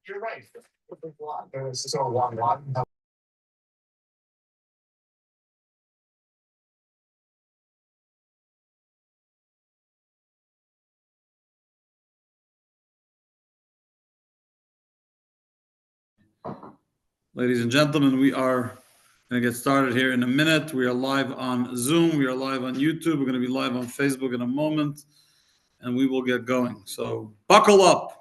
You're right. This is all one lot. Ladies and gentlemen, we are going to get started here in a minute. We are live on Zoom. We are live on YouTube. We're going to be live on Facebook in a moment, and we will get going. So buckle up.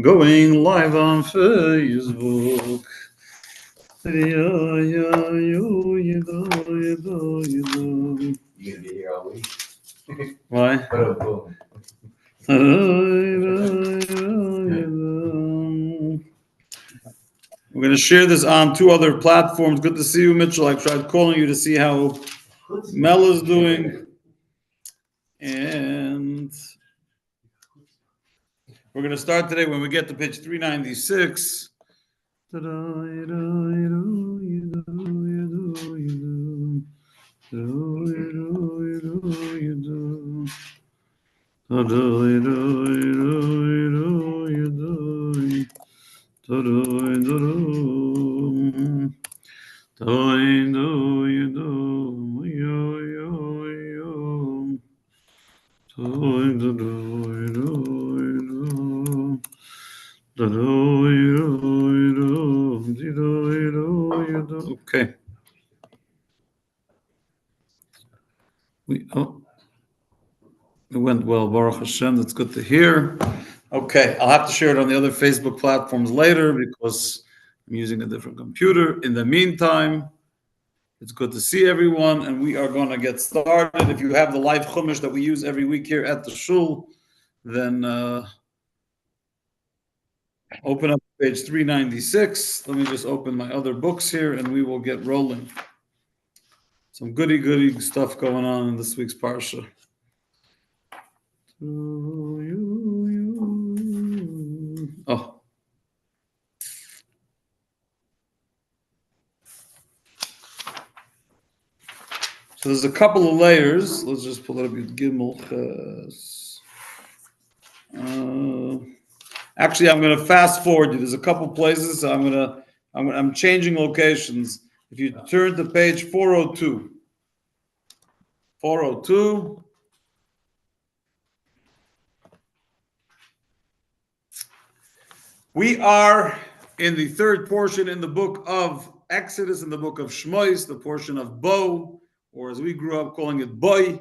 Going live on Facebook. You gonna be here all week? Why? Boom. We're going to share this on two other platforms. Good to see you, Mitchell. I tried calling you to see how Mel is doing. And we're going to start today when we get to page 396. Okay. It went well, Baruch Hashem. That's good to hear. Okay, I'll have to share it on the other Facebook platforms later because I'm using a different computer. In the meantime, it's good to see everyone, and we are going to get started. If you have the live chumash that we use every week here at the shul, then open up page 396. Let me just open my other books here, and we will get rolling. Some goody stuff going on in this week's parsha. Oh. So there's a couple of layers. Let's just pull it up with Gimel Ches. Actually, I'm going to fast forward you. There's a couple places. So I'm changing locations. If you turn to page 402. 402. We are in the third portion in the book of Exodus, in the book of Shmois, the portion of Bo, or as we grew up calling it Boy.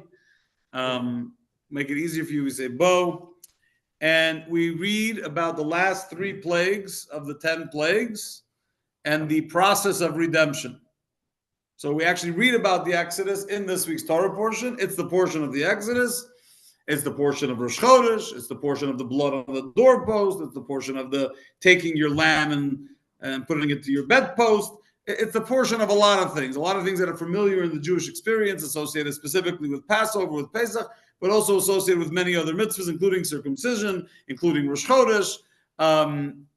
Make it easier for you, we say Bo. And we read about the last 3 plagues of the 10 plagues and the process of redemption. So we actually read about the Exodus in this week's Torah portion. It's the portion of the Exodus. It's the portion of Rosh Chodesh. It's the portion of the blood on the doorpost. It's the portion of the taking your lamb and putting it to your bedpost. It's the portion of a lot of things that are familiar in the Jewish experience, associated specifically with Passover, with Pesach, but also associated with many other mitzvahs, including circumcision, including Rosh Chodesh,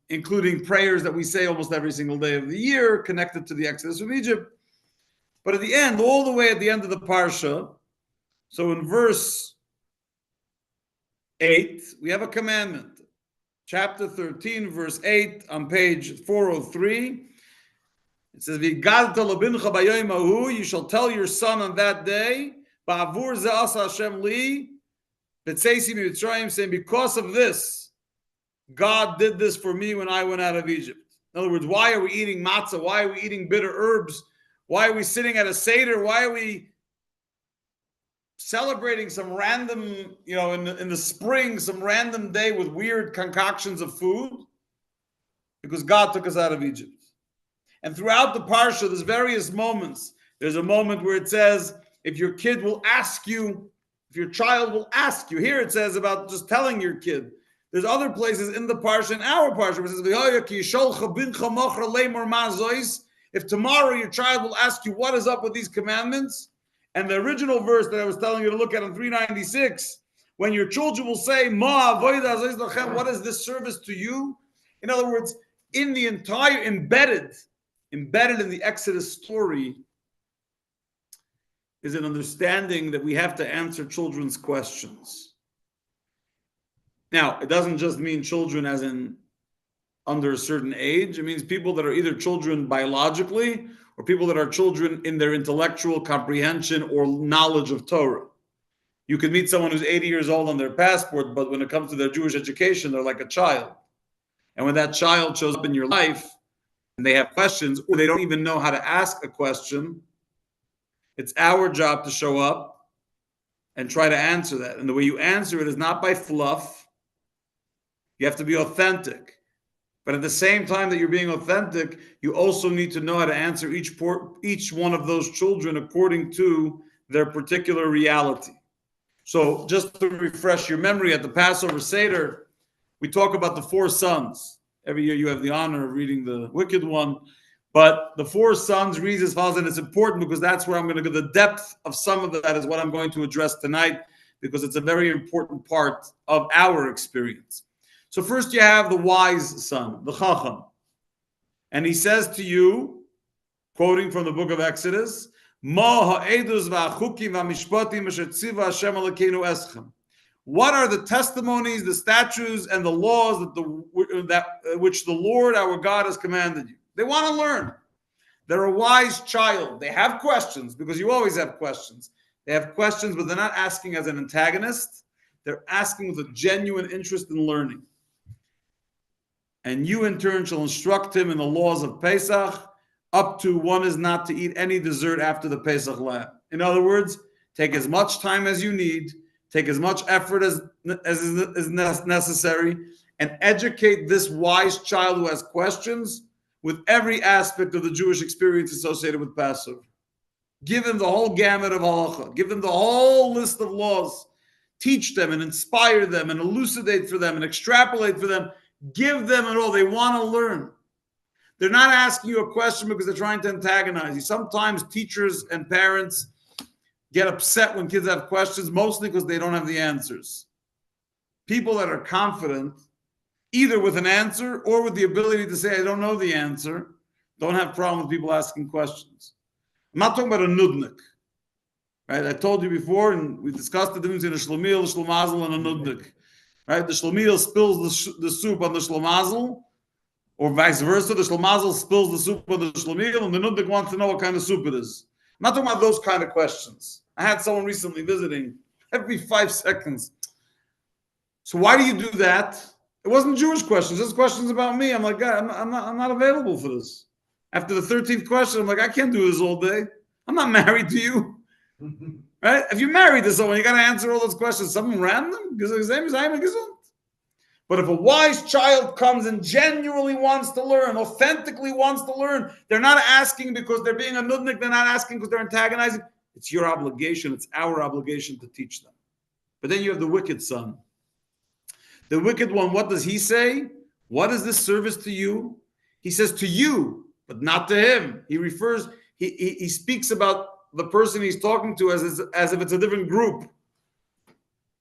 including prayers that we say almost every single day of the year, connected to the Exodus from Egypt. But at the end, all the way at the end of the Parsha, so in verse 8, we have a commandment. Chapter 13, verse 8, on page 403. It says, "V'yigadta lebincha b'yom hahu," you shall tell your son on that day, "Ba'avur ze asa Hashem li, b'tzeisi mitzrayim," saying, because of this, God did this for me when I went out of Egypt. In other words, why are we eating matzah? Why are we eating bitter herbs? Why are we sitting at a seder? Why are we celebrating some random, in the spring, some random day with weird concoctions of food, because God took us out of Egypt. And throughout the parsha, there's various moments. There's a moment where it says, if your child will ask you, here it says about just telling your kid. There's other places in the parsha, in our parsha, where it says, if tomorrow your child will ask you what is up with these commandments, and the original verse that I was telling you to look at in 396, when your children will say, what is this service to you? In other words, in the entire embedded in the Exodus story is an understanding that we have to answer children's questions. Now, it doesn't just mean children as in under a certain age. It means people that are either children biologically or people that are children in their intellectual comprehension or knowledge of Torah. You could meet someone who's 80 years old on their passport, but when it comes to their Jewish education, they're like a child. And when that child shows up in your life and they have questions or they don't even know how to ask a question, it's our job to show up and try to answer that. And the way you answer it is not by fluff. You have to be authentic. But at the same time that you're being authentic, you also need to know how to answer each one of those children according to their particular reality. So just to refresh your memory, at the Passover Seder, we talk about the 4 sons. Every year you have the honor of reading the wicked one. But the 4 sons reads as follows, and it's important because that's where I'm going to go. The depth of some of that is what I'm going to address tonight, because it's a very important part of our experience. So first you have the wise son, the Chacham. And he says to you, quoting from the book of Exodus, what are the testimonies, the statutes, and the laws which the Lord our God has commanded you? They want to learn. They're a wise child. They have questions, because you always have questions. They have questions, but they're not asking as an antagonist. They're asking with a genuine interest in learning. And you in turn shall instruct him in the laws of Pesach, up to one is not to eat any dessert after the Pesach lamb. In other words, take as much time as you need, take as much effort as is necessary, and educate this wise child who has questions with every aspect of the Jewish experience associated with Passover. Give them the whole gamut of halacha. Give them the whole list of laws. Teach them and inspire them and elucidate for them and extrapolate for them. Give them it all. They want to learn. They're not asking you a question because they're trying to antagonize you. Sometimes teachers and parents get upset when kids have questions, mostly because they don't have the answers. People that are confident, either with an answer or with the ability to say, I don't know the answer, don't have problem with people asking questions. I'm not talking about a nudnik. Right? I told you before, and we discussed the difference in a shlemiel, a shlemazel, and a nudnik. Right? The shlemiel spills the soup on the shlemazel, or vice versa. The shlemazel spills the soup on the shlemiel, and the nudnik wants to know what kind of soup it is. I'm not talking about those kind of questions. I had someone recently visiting every 5 seconds. So why do you do that? It wasn't Jewish questions. Just questions about me. I'm like, God, I'm not available for this. After the 13th question, I'm like, I can't do this all day. I'm not married to you. Right? If you're married to someone, you got to answer all those questions. Something random? But if a wise child comes and genuinely wants to learn, authentically wants to learn, they're not asking because they're being a nudnik. They're not asking because they're antagonizing. It's your obligation. It's our obligation to teach them. But then you have the wicked son. The wicked one, what does he say? What is this service to you? He says to you, but not to him. He speaks about the person he's talking to as if it's a different group.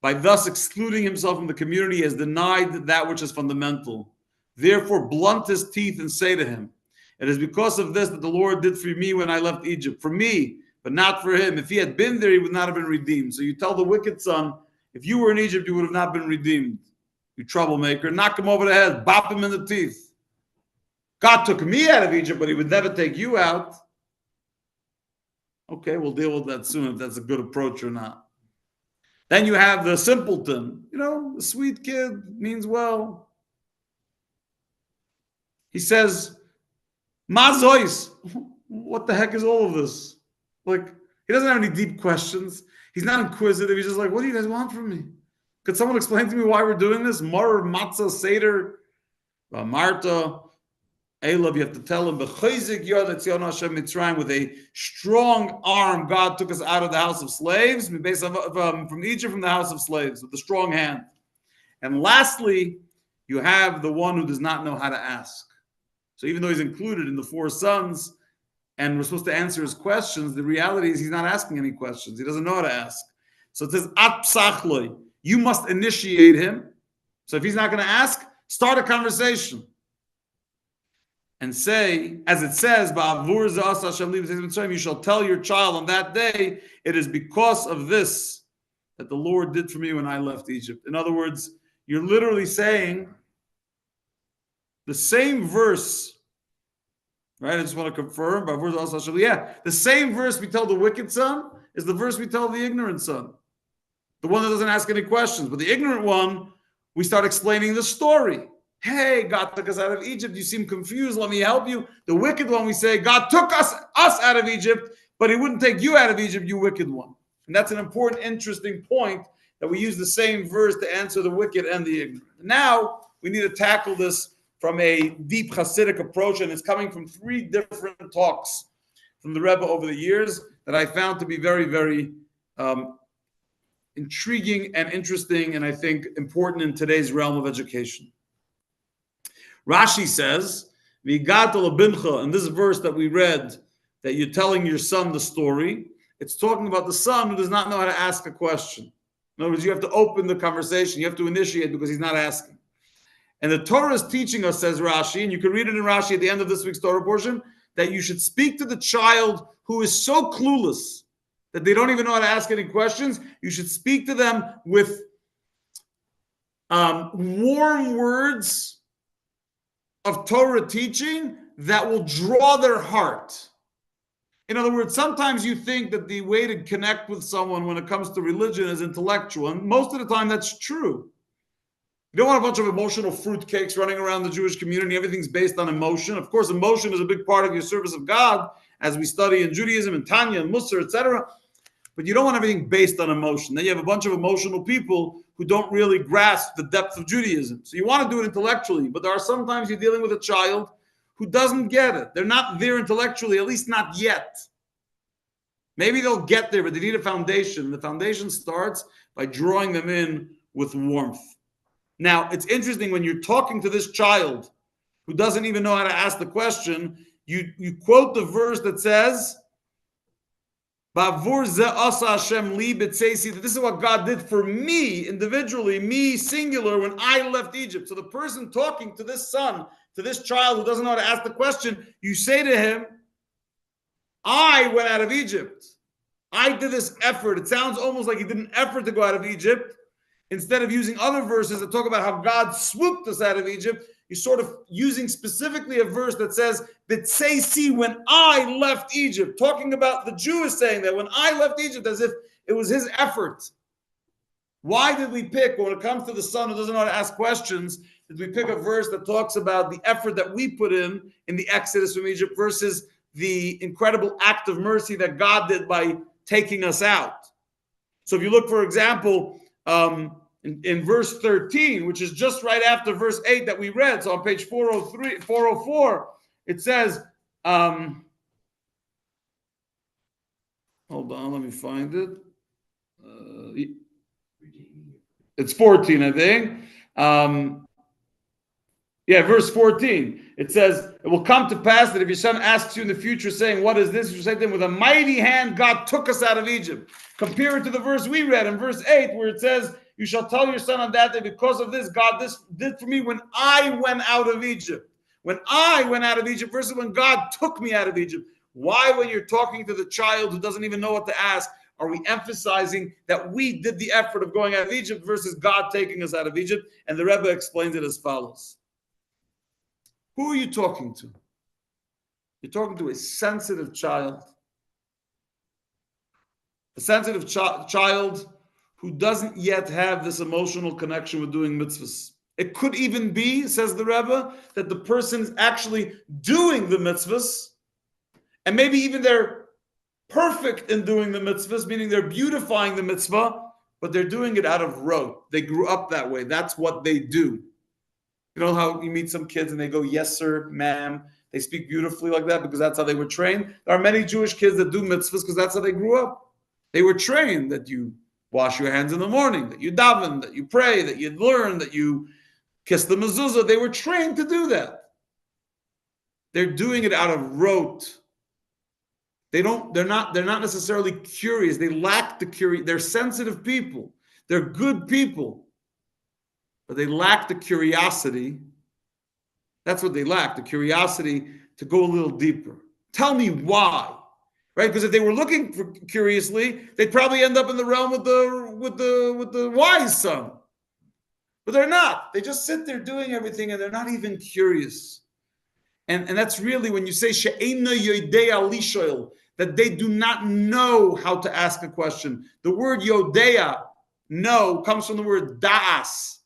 By thus excluding himself from the community, he has denied that which is fundamental. Therefore, blunt his teeth and say to him, it is because of this that the Lord did for me when I left Egypt. For me, but not for him. If he had been there, he would not have been redeemed. So you tell the wicked son, if you were in Egypt, you would have not been redeemed. You troublemaker, knock him over the head, bop him in the teeth. God took me out of Egypt, but he would never take you out. Okay, we'll deal with that soon, if that's a good approach or not. Then you have the simpleton, the sweet kid, means well. He says, Mazois, what the heck is all of this? Like, he doesn't have any deep questions. He's not inquisitive. He's just like, what do you guys want from me? Could someone explain to me why we're doing this? Mar matzah seder, Marta, Elav, you have to tell him, with a strong arm, God took us out of the house of slaves, from Egypt, from the house of slaves, with a strong hand. And lastly, you have the one who does not know how to ask. So even though he's included in the 4 sons, and we're supposed to answer his questions, the reality is he's not asking any questions. He doesn't know how to ask. So it says, At psachloi, you must initiate him. So if he's not going to ask, start a conversation. And say, as it says, you shall tell your child on that day, it is because of this that the Lord did for me when I left Egypt. In other words, you're literally saying the same verse, right? I just want to confirm, the same verse we tell the wicked son is the verse we tell the ignorant son. The one that doesn't ask any questions. But the ignorant one, we start explaining the story. Hey, God took us out of Egypt. You seem confused. Let me help you. The wicked one, we say, God took us out of Egypt, but he wouldn't take you out of Egypt, you wicked one. And that's an important, interesting point, that we use the same verse to answer the wicked and the ignorant. Now, we need to tackle this from a deep Hasidic approach, and it's coming from 3 different talks from the Rebbe over the years that I found to be very, very intriguing and interesting, and I think important in today's realm of education. Rashi says, in this verse that we read, that you're telling your son the story, it's talking about the son who does not know how to ask a question. In other words, you have to open the conversation. You have to initiate because he's not asking. And the Torah is teaching us, says Rashi, and you can read it in Rashi at the end of this week's Torah portion, that you should speak to the child who is so clueless that they don't even know how to ask any questions. You should speak to them with warm words of Torah teaching that will draw their heart. In other words, sometimes you think that the way to connect with someone when it comes to religion is intellectual, and most of the time that's true. You don't want a bunch of emotional fruitcakes running around the Jewish community. Everything's based on emotion. Of course, emotion is a big part of your service of God, as we study in Judaism and Tanya and Musar, etc. But you don't want everything based on emotion. Then you have a bunch of emotional people who don't really grasp the depth of Judaism. So you want to do it intellectually, but there are sometimes you're dealing with a child who doesn't get it. They're not there intellectually, at least not yet. Maybe they'll get there, but they need a foundation. The foundation starts by drawing them in with warmth. Now, it's interesting when you're talking to this child who doesn't even know how to ask the question, you quote the verse that says, that this is what God did for me individually, me singular, when I left Egypt. So the person talking to this son, to this child who doesn't know how to ask the question, you say to him, I went out of Egypt. I did this effort. It sounds almost like he did an effort to go out of Egypt. Instead of using other verses that talk about how God swooped us out of Egypt, you're sort of using specifically a verse that says, B'tseisi, when I left Egypt, talking about the Jew is saying that when I left Egypt, as if it was his effort. Why did we pick, when it comes to the son who doesn't know how to ask questions, did we pick a verse that talks about the effort that we put in the Exodus from Egypt versus the incredible act of mercy that God did by taking us out? So if you look, for example, in verse 13, which is just right after verse 8 that we read, so on page 404, it says, hold on, let me find it. It's 14, I think. Verse 14. It says, it will come to pass that if your son asks you in the future, saying, what is this? You say to him, with a mighty hand, God took us out of Egypt. Compare it to the verse we read in verse 8, where it says, you shall tell your son on that day, because of this, God this did for me when I went out of Egypt. When I went out of Egypt versus when God took me out of Egypt. Why, when you're talking to the child who doesn't even know what to ask, are we emphasizing that we did the effort of going out of Egypt versus God taking us out of Egypt? And the Rebbe explains it as follows. Who are you talking to? You're talking to a sensitive child. A sensitive child who doesn't yet have this emotional connection with doing mitzvahs. It could even be, says the Rebbe, that the person is actually doing the mitzvahs, and maybe even they're perfect in doing the mitzvahs, meaning they're beautifying the mitzvah, but they're doing it out of rote. They grew up that way. That's what they do. You know how you meet some kids and they go, yes, sir, ma'am. They speak beautifully like that because that's how they were trained. There are many Jewish kids that do mitzvahs because that's how they grew up. They were trained that you wash your hands in the morning, that you daven, that you pray, that you learn, that you kiss the mezuzah. They were trained to do that. They're doing it out of rote. They're not necessarily curious. They lack the curiosity. They're sensitive people. They're good people. But they lack the curiosity. That's what they lack, the curiosity to go a little deeper. Tell me why. Right? Because if they were looking for curiously, they'd probably end up in the realm with the wise son. But they're not. They just sit there doing everything and they're not even curious. And that's really when you say she'eina yodea lishoel, that they do not know how to ask a question. The word yodea, know, comes from the word da'as.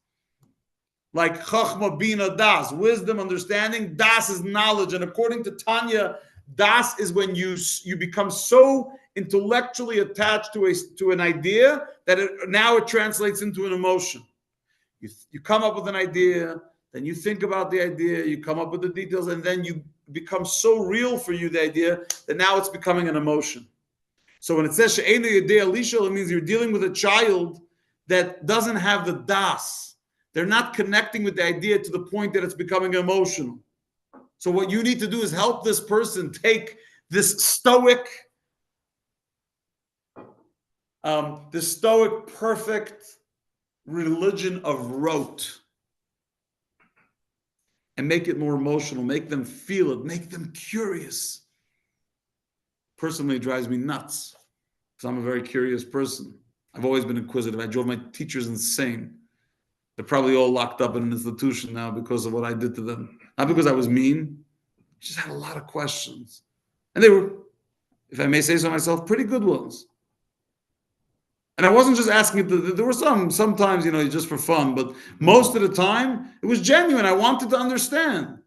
Like chachma, bina, das, wisdom, understanding. Das is knowledge. And according to Tanya, das is when you become so intellectually attached to an idea that now it translates into an emotion. You come up with an idea, then you think about the idea, you come up with the details, and then you become so real for you, the idea, that now it's becoming an emotion. So when it says she'eina yodea lishoel, it means you're dealing with a child that doesn't have the das. They're not connecting with the idea to the point that it's becoming emotional. So what you need to do is help this person take this stoic, perfect religion of rote and make it more emotional, make them feel it, make them curious. Personally, it drives me nuts because I'm a very curious person. I've always been inquisitive. I drove my teachers insane. They're probably all locked up in an institution now because of what I did to them. Not because I was mean. I just had a lot of questions. And they were, if I may say so myself, pretty good ones. And I wasn't just asking it. There were sometimes, just for fun. But most of the time, it was genuine. I wanted to understand.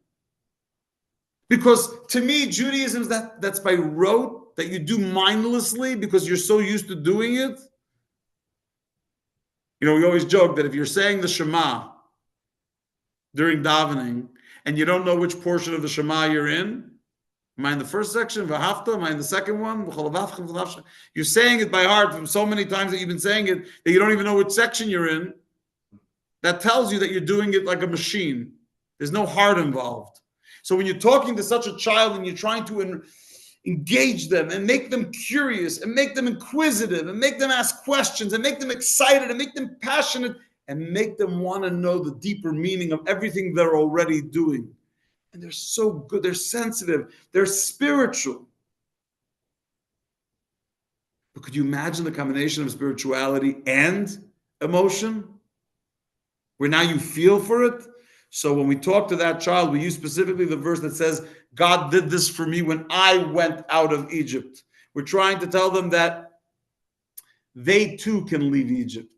Because to me, Judaism is that's by rote, that you do mindlessly because you're so used to doing it. We always joke that if you're saying the Shema during davening and you don't know which portion of the Shema you're in, am I in the first section, V'ahavta? Am I in the second one? You're saying it by heart from so many times that you've been saying it that you don't even know which section you're in. That tells you that you're doing it like a machine. There's no heart involved. So when you're talking to such a child and you're trying to engage them and make them curious and make them inquisitive and make them ask questions and make them excited and make them passionate and make them want to know the deeper meaning of everything they're already doing. And they're so good. They're sensitive. They're spiritual. But could you imagine the combination of spirituality and emotion? Where now you feel for it? So when we talk to that child, we use specifically the verse that says, God did this for me when I went out of Egypt. We're trying to tell them that they too can leave Egypt.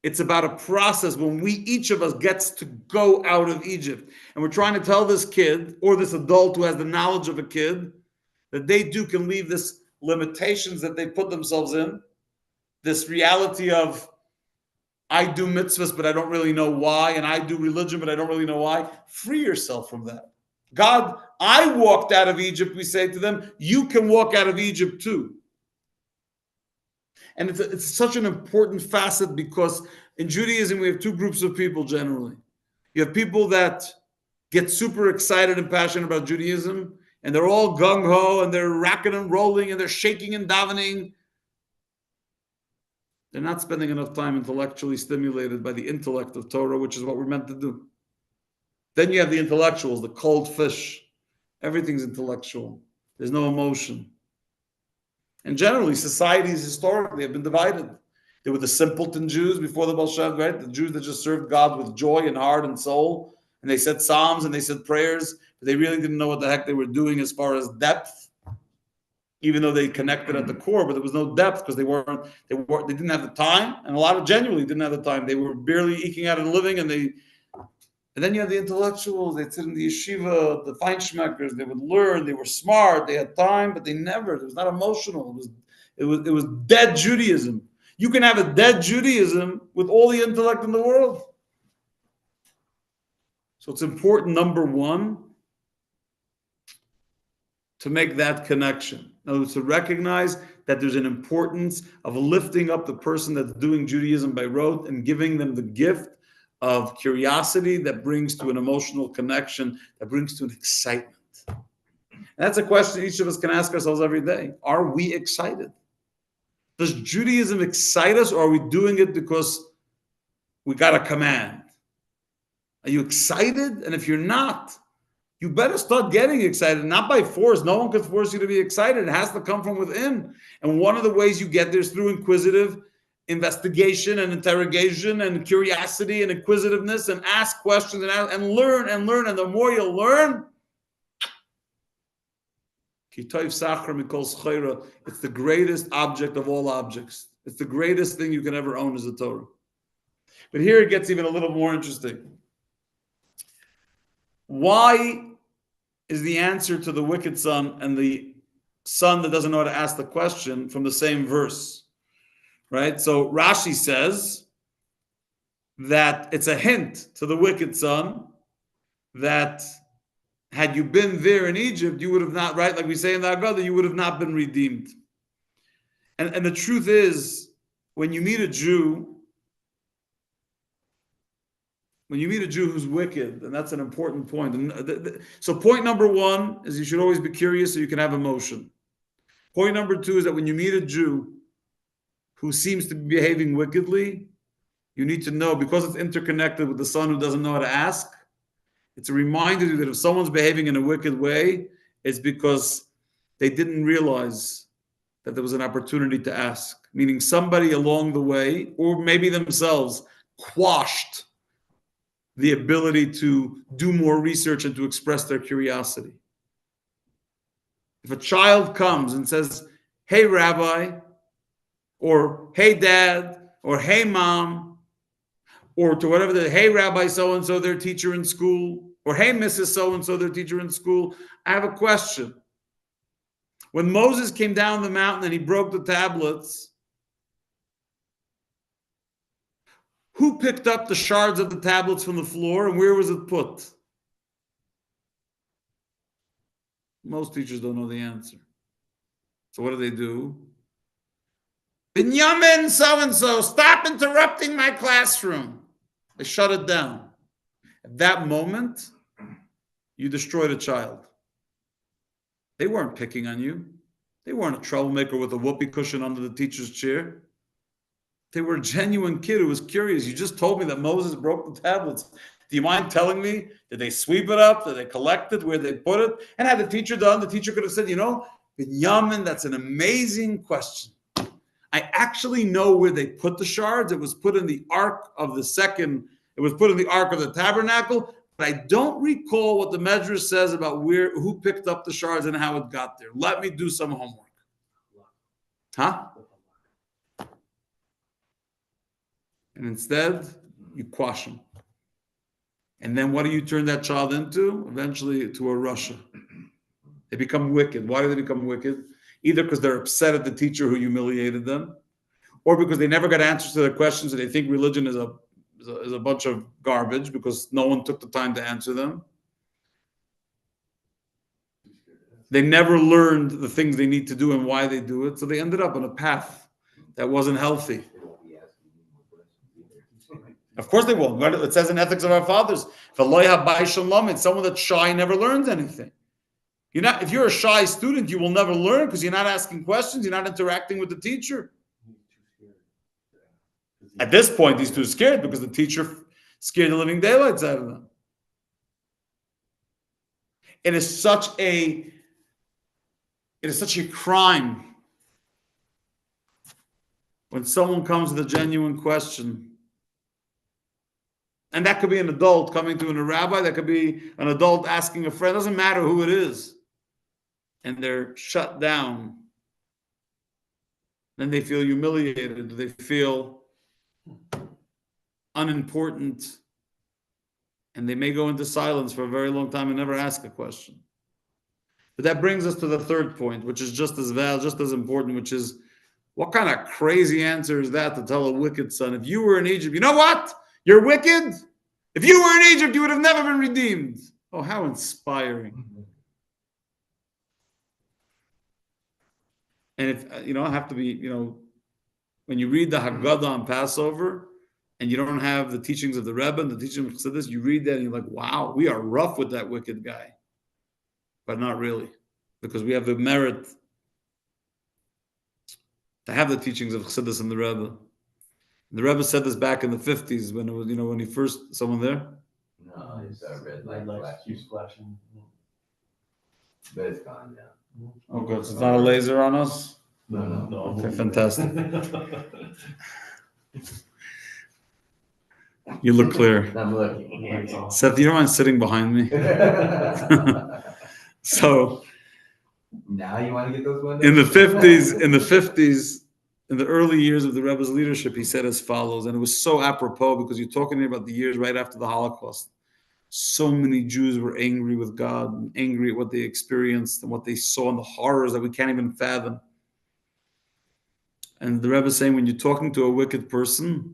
It's about a process when each of us gets to go out of Egypt. And we're trying to tell this kid or this adult who has the knowledge of a kid that they too can leave this limitations that they put themselves in, this reality of I do mitzvahs, but I don't really know why, and I do religion, but I don't really know why. Free yourself from that. God, I walked out of Egypt, we say to them, you can walk out of Egypt too. And it's such an important facet because in Judaism, we have two groups of people generally. You have people that get super excited and passionate about Judaism, and they're all gung-ho, and they're racking and rolling, and they're shaking and davening. They're not spending enough time intellectually stimulated by the intellect of Torah, which is what we're meant to do. Then you have the intellectuals, the cold fish. Everything's intellectual. There's no emotion. And generally, societies historically have been divided. There were the simpleton Jews before the Bolsheviks, right? The Jews that just served God with joy and heart and soul. And they said psalms and they said prayers, but they really didn't know what the heck they were doing as far as depth. Even though they connected at the core, but there was no depth because they didn't have the time, and a lot of genuinely didn't have the time. They were barely eking out a living, and And then you have the intellectuals, they'd sit in the yeshiva, the feinschmeckers, they would learn, they were smart, they had time, but it was not emotional. It was dead Judaism. You can have a dead Judaism with all the intellect in the world. So it's important, number one, to make that connection. In other words, to recognize that there's an importance of lifting up the person that's doing Judaism by rote and giving them the gift of curiosity that brings to an emotional connection, that brings to an excitement. And that's a question each of us can ask ourselves every day. Are we excited? Does Judaism excite us, or are we doing it because we got a command? Are you excited? And if you're not, you better start getting excited, not by force. No one can force you to be excited. It has to come from within. And one of the ways you get there is through inquisitive investigation and interrogation and curiosity and inquisitiveness, and ask questions and learn and learn. And the more you learn, it's the greatest object of all objects. It's the greatest thing you can ever own is the Torah. But here it gets even a little more interesting. Why is the answer to the wicked son and the son that doesn't know how to ask the question from the same verse? Right? So Rashi says that it's a hint to the wicked son that had you been there in Egypt, you would have not, right? Like we say in the Haggadah, you would have not been redeemed. And the truth is, when you meet a Jew who's wicked, and that's an important point. And so point number one is you should always be curious so you can have emotion. Point number two is that when you meet a Jew who seems to be behaving wickedly, you need to know, because it's interconnected with the son who doesn't know how to ask, it's a reminder to you that if someone's behaving in a wicked way, it's because they didn't realize that there was an opportunity to ask. Meaning somebody along the way, or maybe themselves, quashed the ability to do more research and to express their curiosity. If a child comes and says, "Hey, Rabbi," or "Hey, Dad," or "Hey, Mom," or to whatever, "Hey, Rabbi so-and-so, their teacher in school," or "Hey, Mrs. so-and-so, their teacher in school, I have a question. When Moses came down the mountain and he broke the tablets, who picked up the shards of the tablets from the floor and where was it put?" Most teachers don't know the answer. So what do? "Binyamin so-and-so, stop interrupting my classroom." They shut it down. At that moment, you destroyed a child. They weren't picking on you. They weren't a troublemaker with a whoopee cushion under the teacher's chair. They were a genuine kid who was curious. You just told me that Moses broke the tablets. Do you mind telling me? Did they sweep it up? Did they collect it? Where did they put it? And had the teacher done, the teacher could have said, "Binyamin, that's an amazing question. I actually know where they put the shards. It was put in the ark of the tabernacle, but I don't recall what the Medrash says about who picked up the shards and how it got there. Let me do some homework." Huh? And instead, you quash them. And then what do you turn that child into? Eventually to a Russia. They become wicked. Why do they become wicked? Either because they're upset at the teacher who humiliated them, or because they never got answers to their questions and they think religion is a bunch of garbage because no one took the time to answer them. They never learned the things they need to do and why they do it, so they ended up on a path that wasn't healthy. Of course they won't. It says in Ethics of Our Fathers, someone that's shy never learns anything. If you're a shy student, you will never learn because you're not asking questions, you're not interacting with the teacher. At this point, he's too scared because the teacher scared the living daylights out of them. It is such a crime when someone comes with a genuine question. And that could be an adult coming to a rabbi, that could be an adult asking a friend, it doesn't matter who it is. And they're shut down. Then they feel humiliated, they feel unimportant. and they may go into silence for a very long time and never ask a question. But that brings us to the third point, which is just as valid, just as important, which is, what kind of crazy answer is that to tell a wicked son? If you were in Egypt, you know what? You're wicked. If you were in Egypt, you would have never been redeemed. Oh, how inspiring. And if I have to be, when you read the Haggadah on Passover and you don't have the teachings of the Rebbe and the teachings of Chassidus, you read that and you're like, wow, we are rough with that wicked guy. But not really, because we have the merit to have the teachings of Chassidus and the Rebbe. The Rebbe said this back in the 50s when it was, when he first, someone there? No, it's a red light keeps flashing. but it's gone now. Oh, good. So it's not a laser on us? No. Okay, fantastic. You look clear. I'm looking. Seth, you don't mind sitting behind me? So, Now you want to get those windows? in the 50s, in the early years of the Rebbe's leadership, he said as follows, and it was so apropos because you're talking about the years right after the Holocaust. So many Jews were angry with God and angry at what they experienced and what they saw and the horrors that we can't even fathom. And the Rebbe is saying, when you're talking to a wicked person,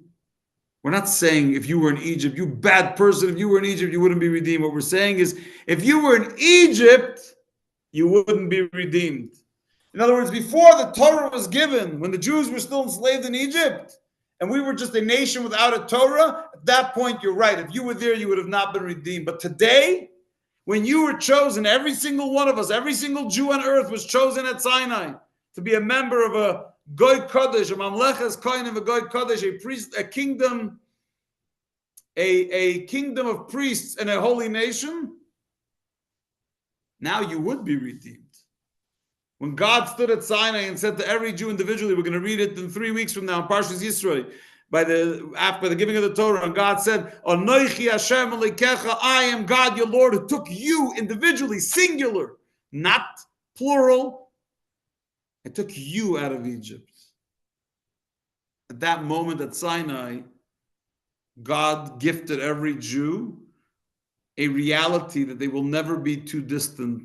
we're not saying if you were in Egypt, you bad person, if you were in Egypt, you wouldn't be redeemed. What we're saying is, if you were in Egypt, you wouldn't be redeemed. In other words, before the Torah was given, when the Jews were still enslaved in Egypt, and we were just a nation without a Torah, at that point, you're right. If you were there, you would have not been redeemed. But today, when you were chosen, every single one of us, every single Jew on earth was chosen at Sinai to be a member of a Goy Kodesh, a Mamleches Kohanim, a Goy Kodesh, a priest, a kingdom, a kingdom of priests and a holy nation. Now you would be redeemed. When God stood at Sinai and said to every Jew individually, we're going to read it in 3 weeks from now in Parshas Yisro, after the giving of the Torah, and God said, Anochi Hashem Elokecha, I am God, your Lord, who took you individually, singular, not plural. I took you out of Egypt. At that moment at Sinai, God gifted every Jew a reality that they will never be too distant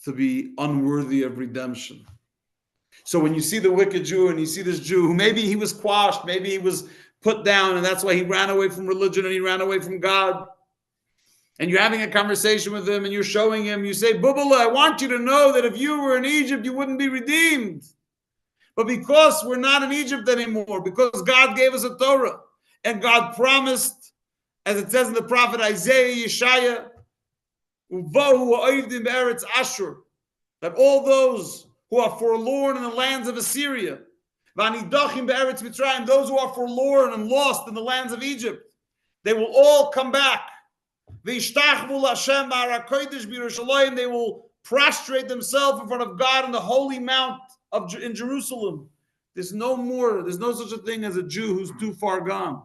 to be unworthy of redemption. So when you see the wicked Jew and you see this Jew who maybe he was quashed, maybe he was put down, and that's why he ran away from religion and he ran away from God, and you're having a conversation with him and you're showing him, you say, Bubala, I want you to know that if you were in Egypt, you wouldn't be redeemed. But because we're not in Egypt anymore, because God gave us a Torah, and God promised, as it says in the prophet Isaiah, Yeshaya, that all those who are forlorn in the lands of Assyria, those who are forlorn and lost in the lands of Egypt, they will all come back. They will prostrate themselves in front of God on the holy mount in Jerusalem. There's no such a thing as a Jew who's too far gone.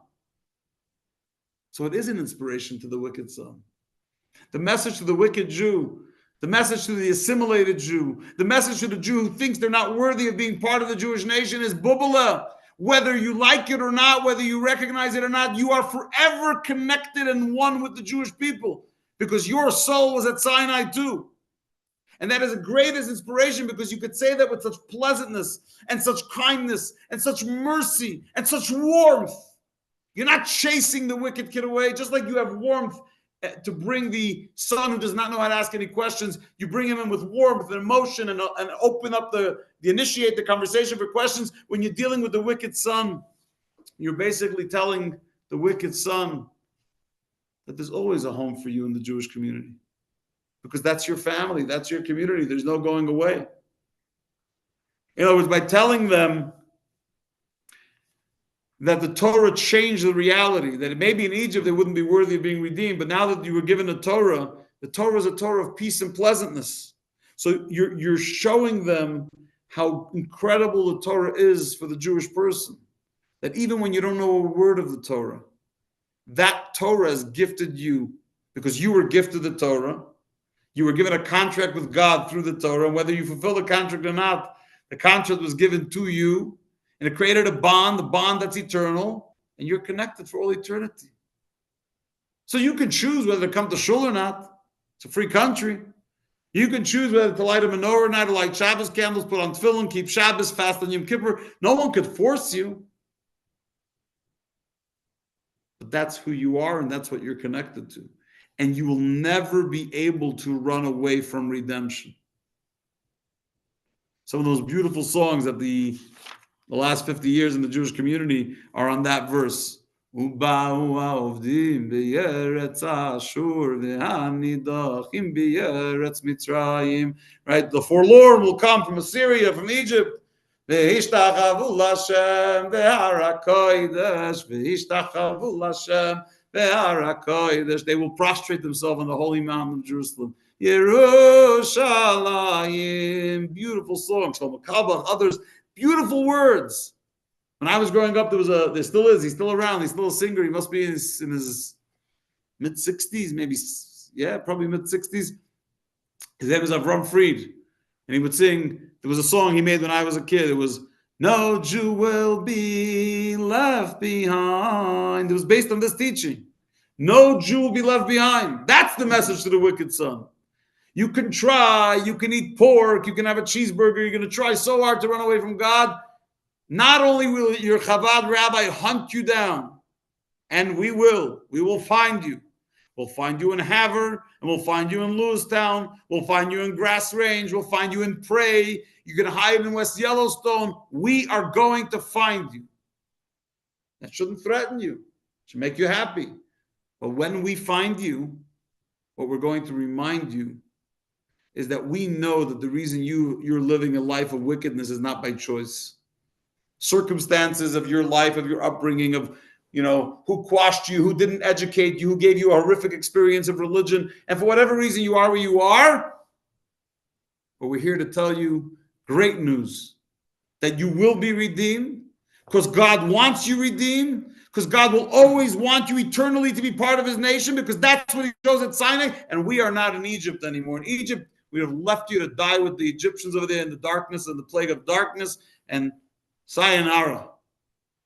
So it is an inspiration to the wicked son. The message to the wicked Jew, the message to the assimilated Jew, the message to the Jew who thinks they're not worthy of being part of the Jewish nation is Bubala. Whether you like it or not, whether you recognize it or not, you are forever connected and one with the Jewish people because your soul was at Sinai too. And that is the greatest inspiration because you could say that with such pleasantness and such kindness and such mercy and such warmth. You're not chasing the wicked kid away, just like you have warmth to bring the son who does not know how to ask any questions. You bring him in with warmth and emotion and open up initiate the conversation for questions. When you're dealing with the wicked son, you're basically telling the wicked son that there's always a home for you in the Jewish community. Because that's your family, that's your community. There's no going away. In other words, by telling them that the Torah changed the reality, that maybe in Egypt they wouldn't be worthy of being redeemed, but now that you were given the Torah is a Torah of peace and pleasantness. So you're showing them how incredible the Torah is for the Jewish person. That even when you don't know a word of the Torah, that Torah has gifted you because you were gifted the Torah. You were given a contract with God through the Torah. Whether you fulfill the contract or not, the contract was given to you. And it created a bond, the bond that's eternal. And you're connected for all eternity. So you can choose whether to come to shul or not. It's a free country. You can choose whether to light a menorah or not, to light Shabbos candles, put on tefillin, keep Shabbos, fast on Yom Kippur. No one could force you. But that's who you are, and that's what you're connected to. And you will never be able to run away from redemption. Some of those beautiful songs that the last 50 years in the Jewish community are on that verse. Right? The forlorn will come from Assyria, from Egypt. They will prostrate themselves on the holy mountain of Jerusalem. Yerushalayim. Beautiful songs. Others, beautiful words. When I was growing up, he's still around, he's still a singer. He must be in his mid-60s, maybe, probably mid-60s. His name is Avram Fried. And he would sing, there was a song he made when I was a kid. It was, "No Jew will be left behind." It was based on this teaching. No Jew will be left behind. That's the message to the wicked son. You can try, you can eat pork, you can have a cheeseburger, you're going to try so hard to run away from God. Not only will your Chabad rabbi hunt you down, and we will find you. We'll find you in Haver, and we'll find you in Lewistown, we'll find you in Grass Range, we'll find you in Prey, you can hide in West Yellowstone. We are going to find you. That shouldn't threaten you. It should make you happy. But when we find you, what we're going to remind you is that we know that the reason you're living a life of wickedness is not by choice. Circumstances of your life, of your upbringing, of who quashed you, who didn't educate you, who gave you a horrific experience of religion, and for whatever reason you are where you are. But we're here to tell you great news, that you will be redeemed, because God wants you redeemed, because God will always want you eternally to be part of his nation, because that's what he chose at Sinai, and we are not in Egypt anymore. In Egypt, we have left you to die with the Egyptians over there in the darkness and the plague of darkness, and sayonara.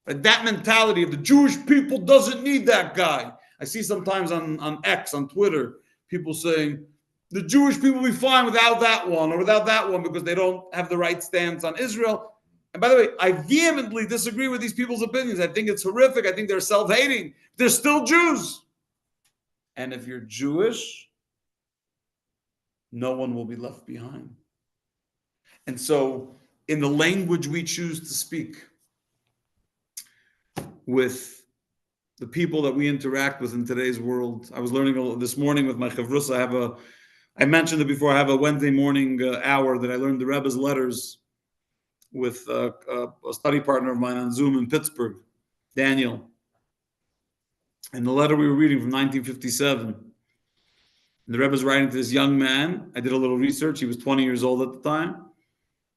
But that mentality of the Jewish people doesn't need that guy. I see sometimes on X, on Twitter, people saying, the Jewish people will be fine without that one or without that one because they don't have the right stance on Israel. And by the way, I vehemently disagree with these people's opinions. I think it's horrific. I think they're self-hating. They're still Jews. And if you're Jewish, no one will be left behind. And so, in the language we choose to speak with the people that we interact with in today's world. I was learning this morning with my chavrus. I mentioned it before, I have a Wednesday morning hour that I learned the Rebbe's letters with a study partner of mine on Zoom in Pittsburgh, Daniel. And the letter we were reading from 1957. And the Rebbe's writing to this young man. I did a little research. He was 20 years old at the time.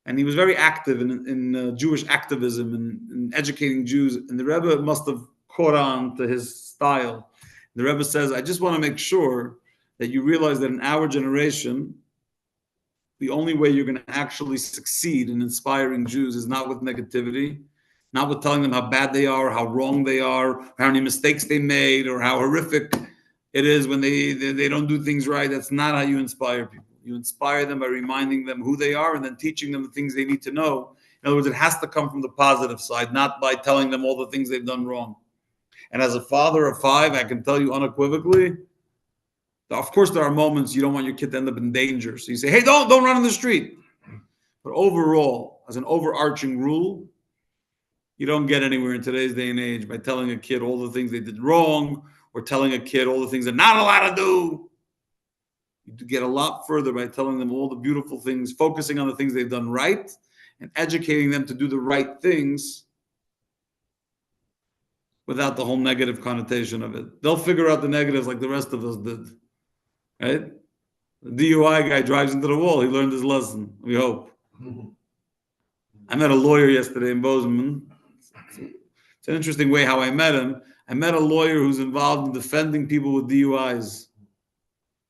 And he was very active in Jewish activism and educating Jews. And the Rebbe must have caught on to his style. The Rebbe says, I just want to make sure that you realize that in our generation, the only way you're going to actually succeed in inspiring Jews is not with negativity, not with telling them how bad they are, how wrong they are, how many mistakes they made, or how horrific it is when they don't do things right. That's not how you inspire people. You inspire them by reminding them who they are and then teaching them the things they need to know. In other words, it has to come from the positive side, not by telling them all the things they've done wrong. And as a father of 5, I can tell you unequivocally, of course, there are moments you don't want your kid to end up in danger. So you say, hey, don't run in the street. But overall, as an overarching rule, you don't get anywhere in today's day and age by telling a kid all the things they did wrong or telling a kid all the things they're not allowed to do. You get a lot further by telling them all the beautiful things, focusing on the things they've done right, and educating them to do the right things without the whole negative connotation of it. They'll figure out the negatives like the rest of us did. Right? The DUI guy drives into the wall. He learned his lesson, we hope. I met a lawyer yesterday in Bozeman. It's an interesting way how I met him. I met a lawyer who's involved in defending people with DUIs.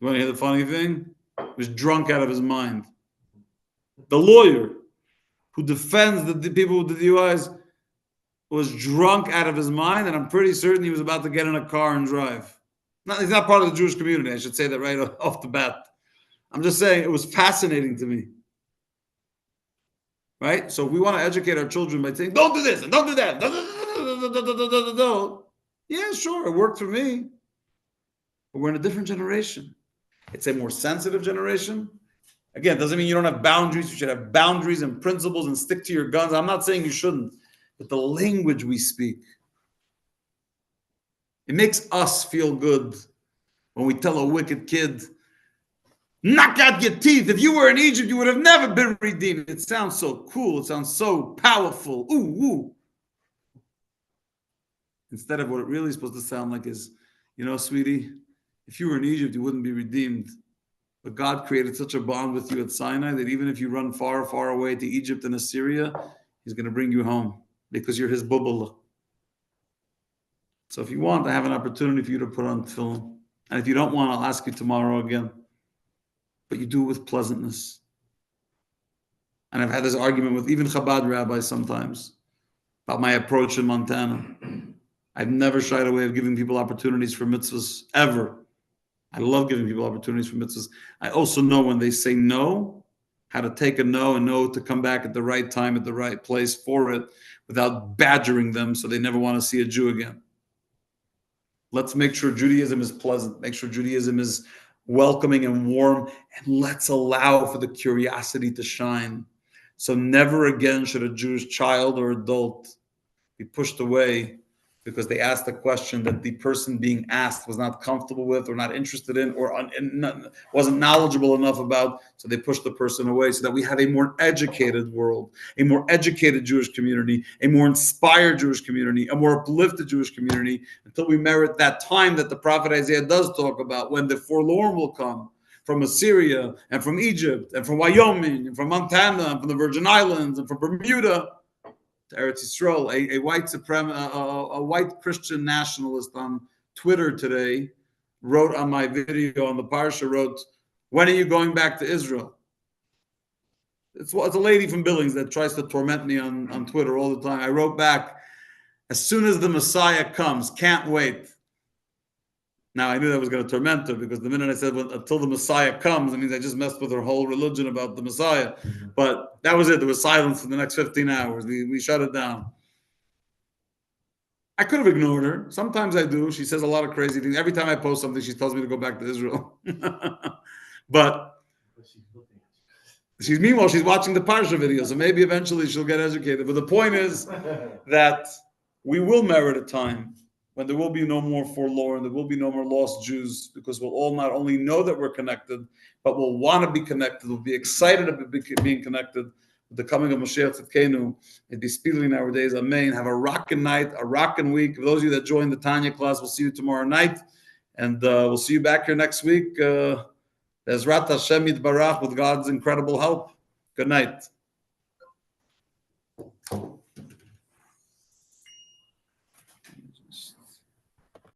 You want to hear the funny thing? He was drunk out of his mind. The lawyer who defends the people with the DUIs was drunk out of his mind, and I'm pretty certain he was about to get in a car and drive. He's not part of the Jewish community. I should say that right off the bat. I'm just saying it was fascinating to me. Right? So if we want to educate our children by saying, don't do this and don't do that. Yeah, sure, it worked for me. But we're in a different generation. It's a more sensitive generation. Again, it doesn't mean you don't have boundaries. You should have boundaries and principles and stick to your guns. I'm not saying you shouldn't. But the language we speak, it makes us feel good when we tell a wicked kid, knock out your teeth. If you were in Egypt, you would have never been redeemed. It sounds so cool. It sounds so powerful. Ooh, ooh. Instead of what it really is supposed to sound like is, you know, sweetie, if you were in Egypt, you wouldn't be redeemed. But God created such a bond with you at Sinai that even if you run far, far away to Egypt and Assyria, he's going to bring you home because you're his bubble. So if you want, I have an opportunity for you to put on tefillin. And if you don't want, I'll ask you tomorrow again. But you do it with pleasantness. And I've had this argument with even Chabad rabbis sometimes about my approach in Montana. I've never shied away of giving people opportunities for mitzvahs, ever. I love giving people opportunities for mitzvahs. I also know when they say no, how to take a no and know to come back at the right time, at the right place for it, without badgering them so they never want to see a Jew again. Let's make sure Judaism is pleasant. Make sure Judaism is welcoming and warm. And let's allow for the curiosity to shine. So never again should a Jewish child or adult be pushed away because they asked a question that the person being asked was not comfortable with or not interested in or wasn't knowledgeable enough about, so they pushed the person away so that we have a more educated world, a more educated Jewish community, a more inspired Jewish community, a more uplifted Jewish community, until we merit that time that the prophet Isaiah does talk about, when the forlorn will come from Assyria and from Egypt and from Wyoming and from Montana and from the Virgin Islands and from Bermuda, Eretz Yisrael. A white Christian nationalist on Twitter today wrote on my video on the Parsha, wrote, when are you going back to Israel? It's a lady from Billings that tries to torment me on Twitter all the time. I wrote back, as soon as the Messiah comes, can't wait. Now, I knew that was going to torment her because the minute I said, well, until the Messiah comes, it means I just messed with her whole religion about the Messiah. Mm-hmm. But that was it. There was silence for the next 15 hours. We shut it down. I could have ignored her. Sometimes I do. She says a lot of crazy things. Every time I post something, she tells me to go back to Israel. But meanwhile, she's watching the Parsha video, so maybe eventually she'll get educated. But the point is that we will merit a time when there will be no more forlorn, there will be no more lost Jews, because we'll all not only know that we're connected, but we'll want to be connected. We'll be excited about being connected with the coming of Mashiach Tzidkenu. May be speedily nowadays. Amen. Have a rockin' night, a rockin' week. For those of you that joined the Tanya class, we'll see you tomorrow night. And we'll see you back here next week. Bezrat Hashem Yitbarach, with God's incredible help. Good night.